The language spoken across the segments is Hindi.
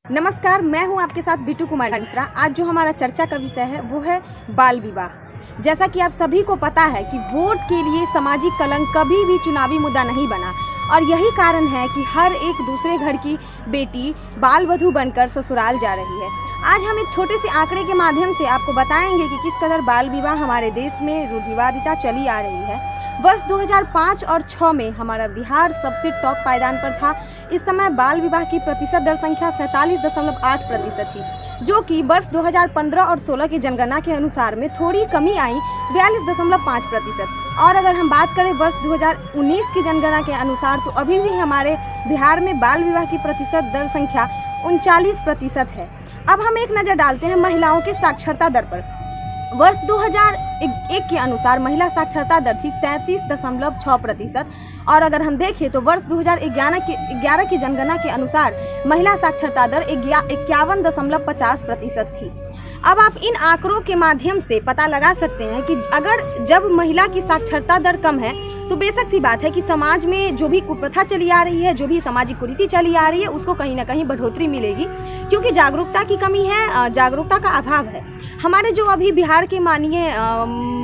नमस्कार, मैं हूं आपके साथ बिट्टू कुमार मिश्रा। आज जो हमारा चर्चा का विषय है वो है बाल विवाह। जैसा कि आप सभी को पता है कि वोट के लिए सामाजिक कलंक कभी भी चुनावी मुद्दा नहीं बना और यही कारण है कि हर एक दूसरे घर की बेटी बाल वधू बनकर ससुराल जा रही है। आज हम एक छोटे से आंकड़े के माध्यम से आपको बताएंगे कि किस कदर बाल विवाह हमारे देश में रूढ़िवादिता चली आ रही है। वर्ष 2005 और 6 में हमारा बिहार सबसे टॉप पायदान पर था। इस समय बाल विवाह की प्रतिशत दर संख्या 47.8% थी, जो कि वर्ष 2015 और 16 की जनगणना के अनुसार में थोड़ी कमी आई 42.5%। और अगर हम बात करें वर्ष 2019 की जनगणना के अनुसार तो अभी भी हमारे बिहार में बाल विवाह की प्रतिशत दर संख्या 39% है। अब हम एक नज़र डालते हैं महिलाओं के साक्षरता दर पर। वर्ष 2001 के अनुसार महिला साक्षरता दर थी 33.6% और अगर हम देखें तो वर्ष 2011 की जनगणना के अनुसार महिला साक्षरता दर 51.50% थी। अब आप इन आंकड़ों के माध्यम से पता लगा सकते हैं कि अगर जब महिला की साक्षरता दर कम है तो बेशक सी बात है कि समाज में जो भी कुप्रथा चली आ रही है, जो भी सामाजिक कुरीति चली आ रही है, उसको कहीं ना कहीं बढ़ोतरी मिलेगी, क्योंकि जागरूकता की कमी है, जागरूकता का अभाव है। हमारे जो अभी बिहार के माननीय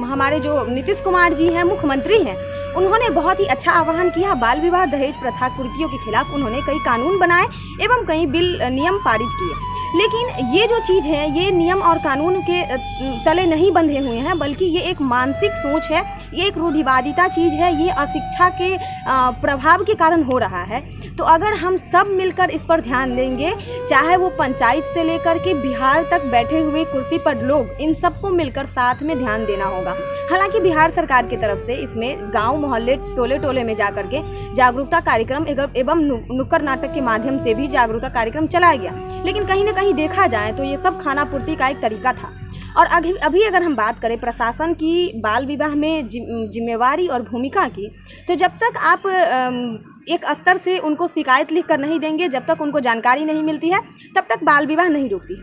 हमारे जो नीतीश कुमार जी हैं, मुख्यमंत्री हैं, उन्होंने बहुत ही अच्छा आह्वान किया बाल विवाह दहेज प्रथा कुरीतियों के खिलाफ। उन्होंने कई कानून बनाए एवं कई बिल नियम पारित किए, लेकिन ये जो चीज़ है ये नियम और कानून के तले नहीं बंधे हुए हैं, बल्कि ये एक मानसिक सोच है, ये एक रूढ़िवादिता चीज़ है, ये अशिक्षा के प्रभाव के कारण हो रहा है। तो अगर हम सब मिलकर इस पर ध्यान देंगे, चाहे वो पंचायत से लेकर के बिहार तक बैठे हुए कुर्सी पर लोग, इन सबको मिलकर साथ में ध्यान देना होगा। हालांकि बिहार सरकार की तरफ से इसमें गाँव मोहल्ले टोले टोले में जाकर के जागरूकता कार्यक्रम एवं नुक्कड़ नाटक के माध्यम से भी जागरूकता कार्यक्रम चलाया गया, लेकिन कहीं ना कहीं देखा जाए तो ये सब खाना पूर्ति का एक तरीका था। और अभी अगर हम बात करें प्रशासन की बाल विवाह में जिम्मेवारी और भूमिका की, तो जब तक आप एक स्तर से उनको शिकायत लिख कर नहीं देंगे, जब तक उनको जानकारी नहीं मिलती है, तब तक बाल विवाह नहीं रुकती है।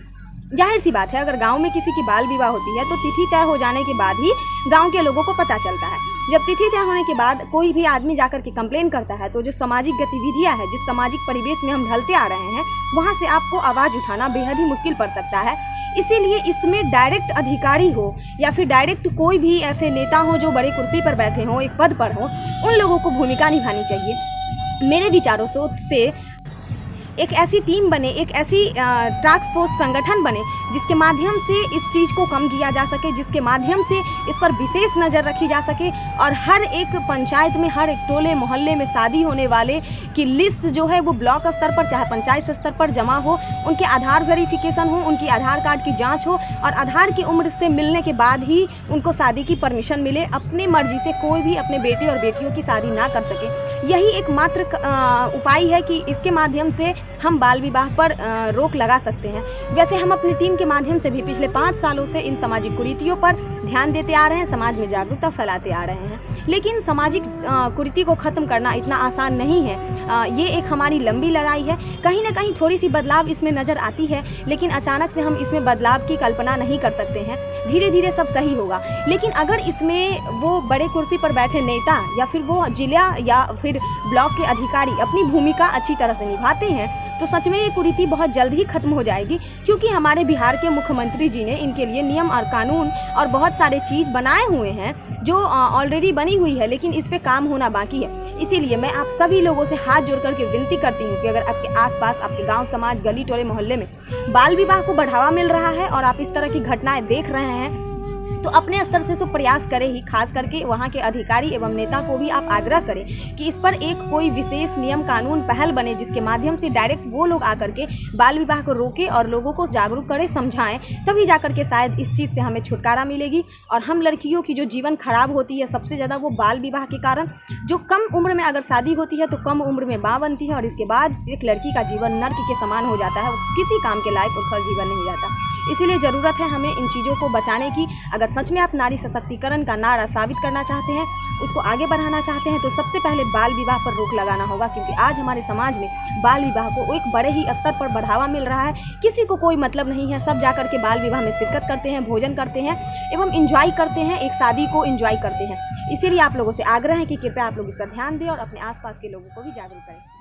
जाहिर सी बात है, अगर गांव में किसी की बाल विवाह होती है तो तिथि तय हो जाने के बाद ही गांव के लोगों को पता चलता है। जब तिथि तय होने के बाद कोई भी आदमी जाकर के कंप्लेन करता है तो जो सामाजिक गतिविधियां हैं, जिस सामाजिक परिवेश में हम ढलते आ रहे हैं, वहां से आपको आवाज़ उठाना बेहद ही मुश्किल पड़ सकता है। इसीलिए इसमें डायरेक्ट अधिकारी हो या फिर डायरेक्ट कोई भी ऐसे नेता हो जो बड़े कुर्सी पर बैठे हों, एक पद पर हो, उन लोगों को भूमिका निभानी चाहिए। मेरे विचारों से एक ऐसी टीम बने, एक ऐसी टास्क फोर्स संगठन बने जिसके माध्यम से इस चीज़ को कम किया जा सके, जिसके माध्यम से इस पर विशेष नज़र रखी जा सके और हर एक पंचायत में, हर एक टोले मोहल्ले में शादी होने वाले की लिस्ट जो है वो ब्लॉक स्तर पर चाहे पंचायत स्तर पर जमा हो, उनके आधार वेरिफिकेशन हो, उनकी आधार कार्ड की जाँच हो और आधार की उम्र से मिलने के बाद ही उनको शादी की परमिशन मिले। अपनी मर्जी से कोई भी अपने बेटे और बेटियों की शादी ना कर सके। यही एकमात्र उपाय है कि इसके माध्यम से हम बाल विवाह पर रोक लगा सकते हैं। वैसे हम अपनी टीम के माध्यम से भी पिछले 5 सालों से इन सामाजिक कुरीतियों पर ध्यान देते आ रहे हैं, समाज में जागरूकता फैलाते आ रहे हैं, लेकिन सामाजिक कुरीति को ख़त्म करना इतना आसान नहीं है। ये एक हमारी लंबी लड़ाई है। कहीं ना कहीं थोड़ी सी बदलाव इसमें नज़र आती है, लेकिन अचानक से हम इसमें बदलाव की कल्पना नहीं कर सकते हैं। धीरे धीरे सब सही होगा, लेकिन अगर इसमें वो बड़े कुर्सी पर बैठे नेता या फिर वो जिला या फिर ब्लॉक के अधिकारी अपनी भूमिका अच्छी तरह से निभाते हैं तो सच में ये कुरीति बहुत जल्द ही खत्म हो जाएगी, क्योंकि हमारे बिहार के मुख्यमंत्री जी ने इनके लिए नियम और कानून और बहुत सारे चीज़ बनाए हुए हैं जो ऑलरेडी बनी हुई है, लेकिन इस पे काम होना बाकी है। इसीलिए मैं आप सभी लोगों से हाथ जोड़ करके विनती करती हूँ कि अगर आपके आसपास, आपके गांव समाज, गली टोले मोहल्ले में बाल विवाह को बढ़ावा मिल रहा है और आप इस तरह की घटनाएं देख रहे हैं तो अपने स्तर से तो प्रयास करें ही, खास करके वहाँ के अधिकारी एवं नेता को भी आप आग्रह करें कि इस पर एक कोई विशेष नियम कानून पहल बने, जिसके माध्यम से डायरेक्ट वो लोग आकर के बाल विवाह को रोके और लोगों को जागरूक करें, समझाएं, तभी जाकर के शायद इस चीज़ से हमें छुटकारा मिलेगी। और हम लड़कियों की जो जीवन खराब होती है सबसे ज़्यादा वो बाल विवाह के कारण, जो कम उम्र में अगर शादी होती है तो कम उम्र में माँ बनती है और इसके बाद एक लड़की का जीवन नर्क के समान हो जाता है, वो किसी काम के लायक उसका जीवन नहीं रहता। इसीलिए ज़रूरत है हमें इन चीज़ों को बचाने की। अगर सच में आप नारी सशक्तिकरण का नारा साबित करना चाहते हैं, उसको आगे बढ़ाना चाहते हैं, तो सबसे पहले बाल विवाह पर रोक लगाना होगा, क्योंकि आज हमारे समाज में बाल विवाह को एक बड़े ही स्तर पर बढ़ावा मिल रहा है। किसी को कोई मतलब नहीं है, सब जाकर के बाल विवाह में शिरकत करते हैं, भोजन करते हैं एवं इंजॉय करते हैं, एक शादी को इंजॉय करते हैं। इसीलिए आप लोगों से आग्रह है कि कृपया आप लोग इस पर ध्यान दें और अपने आसपास के लोगों को भी जागरूक करें।